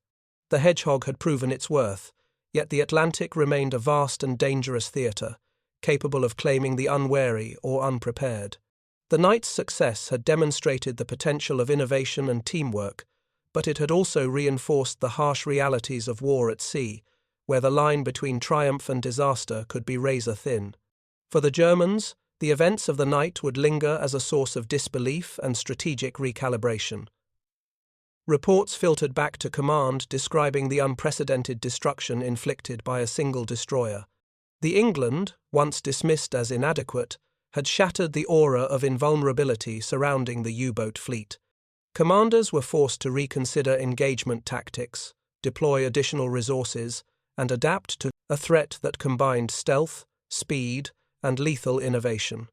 The Hedgehog had proven its worth, yet the Atlantic remained a vast and dangerous theatre, capable of claiming the unwary or unprepared. The night's success had demonstrated the potential of innovation and teamwork, but it had also reinforced the harsh realities of war at sea, where the line between triumph and disaster could be razor-thin. For the Germans, the events of the night would linger as a source of disbelief and strategic recalibration. Reports filtered back to command describing the unprecedented destruction inflicted by a single destroyer. The England, once dismissed as inadequate, had shattered the aura of invulnerability surrounding the U-boat fleet. Commanders were forced to reconsider engagement tactics, deploy additional resources, and adapt to a threat that combined stealth, speed, and lethal innovation.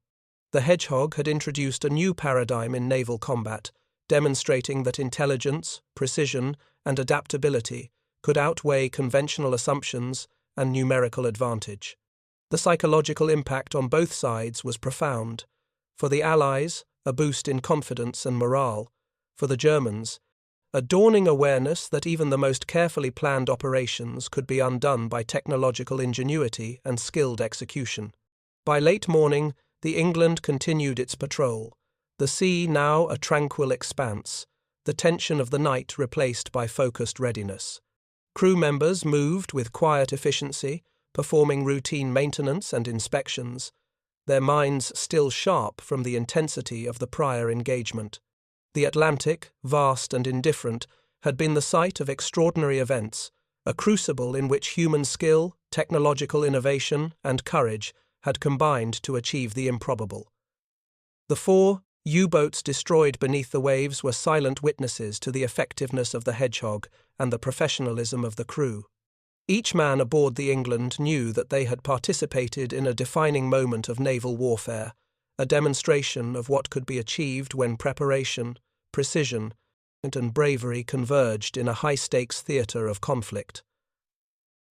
The Hedgehog had introduced a new paradigm in naval combat, demonstrating that intelligence, precision, and adaptability could outweigh conventional assumptions and numerical advantage. The psychological impact on both sides was profound. For the Allies, a boost in confidence and morale. For the Germans, a dawning awareness that even the most carefully planned operations could be undone by technological ingenuity and skilled execution. By late morning, the England continued its patrol, the sea now a tranquil expanse, the tension of the night replaced by focused readiness. Crew members moved with quiet efficiency, performing routine maintenance and inspections, their minds still sharp from the intensity of the prior engagement. The Atlantic, vast and indifferent, had been the site of extraordinary events, a crucible in which human skill, technological innovation, and courage had combined to achieve the improbable. The 4 U-boats destroyed beneath the waves were silent witnesses to the effectiveness of the Hedgehog and the professionalism of the crew. Each man aboard the England knew that they had participated in a defining moment of naval warfare, a demonstration of what could be achieved when preparation, precision, and bravery converged in a high-stakes theatre of conflict.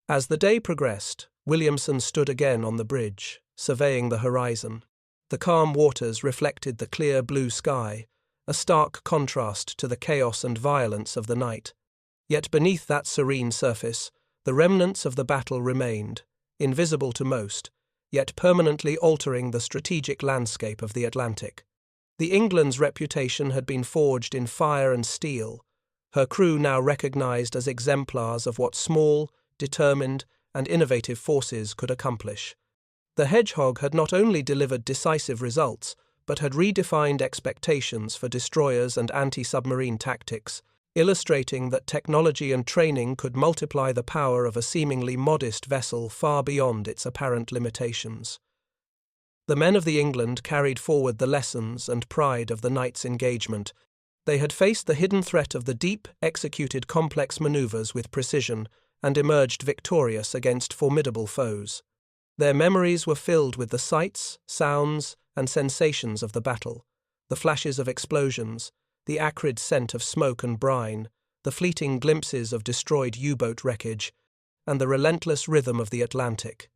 As the day progressed, Williamson stood again on the bridge, surveying the horizon. The calm waters reflected the clear blue sky, a stark contrast to the chaos and violence of the night. Yet beneath that serene surface, the remnants of the battle remained, invisible to most, yet permanently altering the strategic landscape of the Atlantic. The England's reputation had been forged in fire and steel, her crew now recognized as exemplars of what small, determined, and innovative forces could accomplish. The Hedgehog had not only delivered decisive results, but had redefined expectations for destroyers and anti-submarine tactics, illustrating that technology and training could multiply the power of a seemingly modest vessel far beyond its apparent limitations. The men of the England carried forward the lessons and pride of the night's engagement. They had faced the hidden threat of the deep, executed complex maneuvers with precision, and emerged victorious against formidable foes. Their memories were filled with the sights, sounds, and sensations of the battle, the flashes of explosions, the acrid scent of smoke and brine, the fleeting glimpses of destroyed U-boat wreckage, and the relentless rhythm of the Atlantic.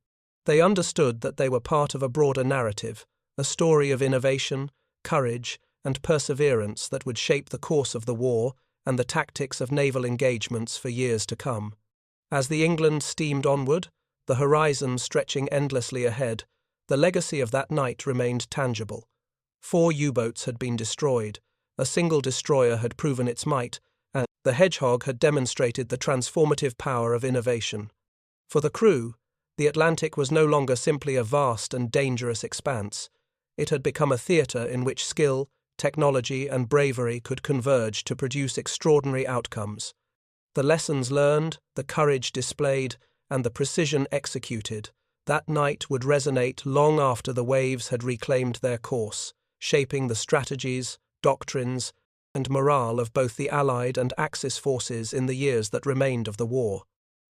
They understood that they were part of a broader narrative, a story of innovation, courage, and perseverance that would shape the course of the war and the tactics of naval engagements for years to come. As the England steamed onward, the horizon stretching endlessly ahead, the legacy of that night remained tangible. 4 U-boats had been destroyed, a single destroyer had proven its might, and the Hedgehog had demonstrated the transformative power of innovation. For the crew, the Atlantic was no longer simply a vast and dangerous expanse. It had become a theatre in which skill, technology, and bravery could converge to produce extraordinary outcomes. The lessons learned, the courage displayed, and the precision executed, that night would resonate long after the waves had reclaimed their course, shaping the strategies, doctrines, and morale of both the Allied and Axis forces in the years that remained of the war.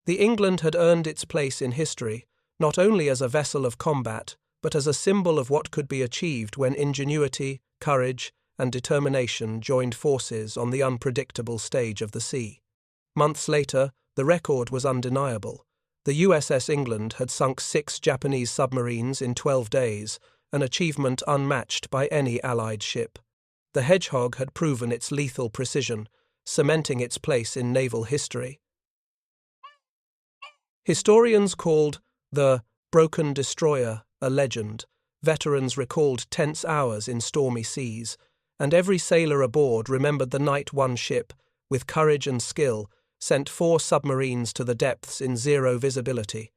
The England had earned its place in history, not only as a vessel of combat, but as a symbol of what could be achieved when ingenuity, courage, and determination joined forces on the unpredictable stage of the sea. Months later, the record was undeniable. The USS England had sunk 6 Japanese submarines in 12 days, an achievement unmatched by any Allied ship. The Hedgehog had proven its lethal precision, cementing its place in naval history. Historians called the broken destroyer a legend. Veterans recalled tense hours in stormy seas, and every sailor aboard remembered the night one ship, with courage and skill, sent 4 submarines to the depths in zero visibility.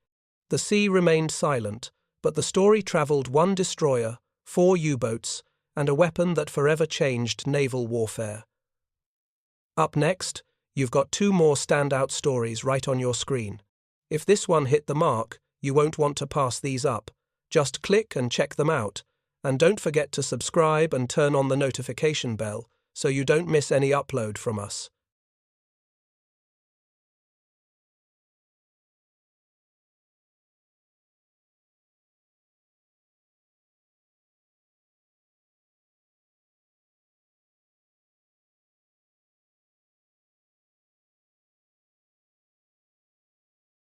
The sea remained silent, but the story travelled one destroyer, 4 U-boats, and a weapon that forever changed naval warfare. Up next, you've got 2 more standout stories right on your screen. If this one hit the mark, you won't want to pass these up. Just click and check them out. And don't forget to subscribe and turn on the notification bell so you don't miss any upload from us.